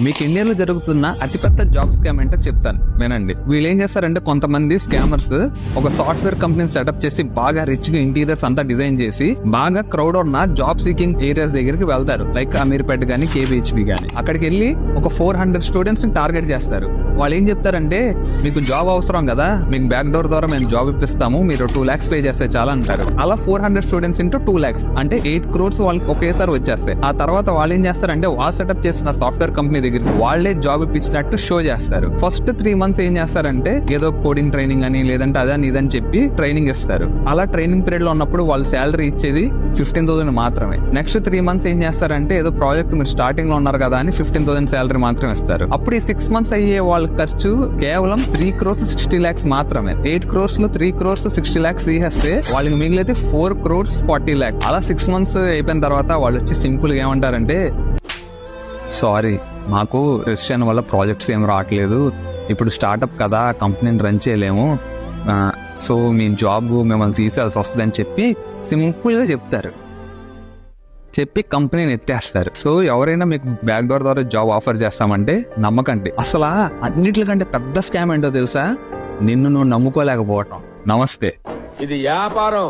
మీకు ఇండియాలో జరుగుతున్న అతిపెద్ద జాబ్ స్కామ్ ఏంటో చెప్తాను వినండి. వీళ్ళు ఏం చేస్తారంటే కొంతమంది స్కామర్స్ ఒక సాఫ్ట్వేర్ కంపెనీని సెటప్ చేసి బాగా రిచ్ గా ఇంటీరియర్స్ అంతా డిజైన్ చేసి బాగా క్రౌడ్ ఉన్న జాబ్ సీకింగ్ ఏరియాస్ దగ్గరికి వెళ్తారు. లైక్ అమీర్పేట గానీ కేబిహెచ్బి గానీ. అక్కడికి వెళ్ళి ఒక 400 స్టూడెంట్స్ ని టార్గెట్ చేస్తారు. వాళ్ళు ఏం చెప్తారంటే మీకు జాబ్ అవసరం కదా, మీకు బ్యాక్ డోర్ ద్వారా మేము జాబ్ ఇప్పిస్తాము, మీరు 2 lakhs పే చేస్తే చాలా అంటారు. అలా 400 స్టూడెంట్స్ ఇంటూ 2 lakhs అంటే 8 crores వాళ్ళకి ఒకేసారి వచ్చేస్తాయి. ఆ తర్వాత వాళ్ళు ఏం చేస్తారంటే వాళ్ళు సెటప్ చేసిన సాఫ్ట్వేర్ కంపెనీ దగ్గరికి వాళ్ళే జాబ్ ఇప్పించినట్టు షో చేస్తారు. ఫస్ట్ 3 months ఏం చేస్తారంటే ఏదో కోడింగ్ ట్రైనింగ్ అని లేదంటే అదని ఇదని చెప్పి ట్రైనింగ్ ఇస్తారు. అలా ట్రైనింగ్ పీరియడ్ లో ఉన్నప్పుడు వాళ్ళు శాలరీ ఇచ్చేది 15,000 మాత్రమే. నెక్స్ట్ 3 months ఏం చేస్తారంటే ఏదో ప్రాజెక్ట్ మీరు స్టార్టింగ్ లో ఉన్నారు కదా అని 15,000 శాలరీ మాత్రమే ఇస్తారు. అప్పుడు ఈ 6 months అయ్యే వాళ్ళ ఖర్చు కేవలం 3 crores 60 lakhs మాత్రమే. 8 crores లో 3 crores 60 lakhs తీసేస్తే వాళ్ళకి మిగిలితే 4 crores 40 lakhs. అలా 6 months అయిపోయిన తర్వాత వాళ్ళు వచ్చి సింపుల్ గా ఏమంటారంటే సారీ మాకు రెసిషన్ వల్ల ప్రాజెక్ట్స్ ఏం రావట్లేదు, ఇప్పుడు స్టార్ట్అప్ కదా కంపెనీని రన్ చేయలేము, సో మీ జాబ్ మిమ్మల్ని తీసేయాల్సి వస్తుంది అని చెప్పి సింపుల్ గా చెప్తారు. చెప్పి కంపెనీని ఎత్తేస్తారు. సో ఎవరైనా మీకు బ్యాక్ డోర్ ద్వారా జాబ్ ఆఫర్ చేస్తామంటే నమ్మకండి. అసలు అన్నిటికంటే పెద్ద స్కామ్ ఏంటో తెలుసా? నిన్ను నువ్వు నమ్ముకోలేకపోవటం. నమస్తే. ఇది వ్యాపారం.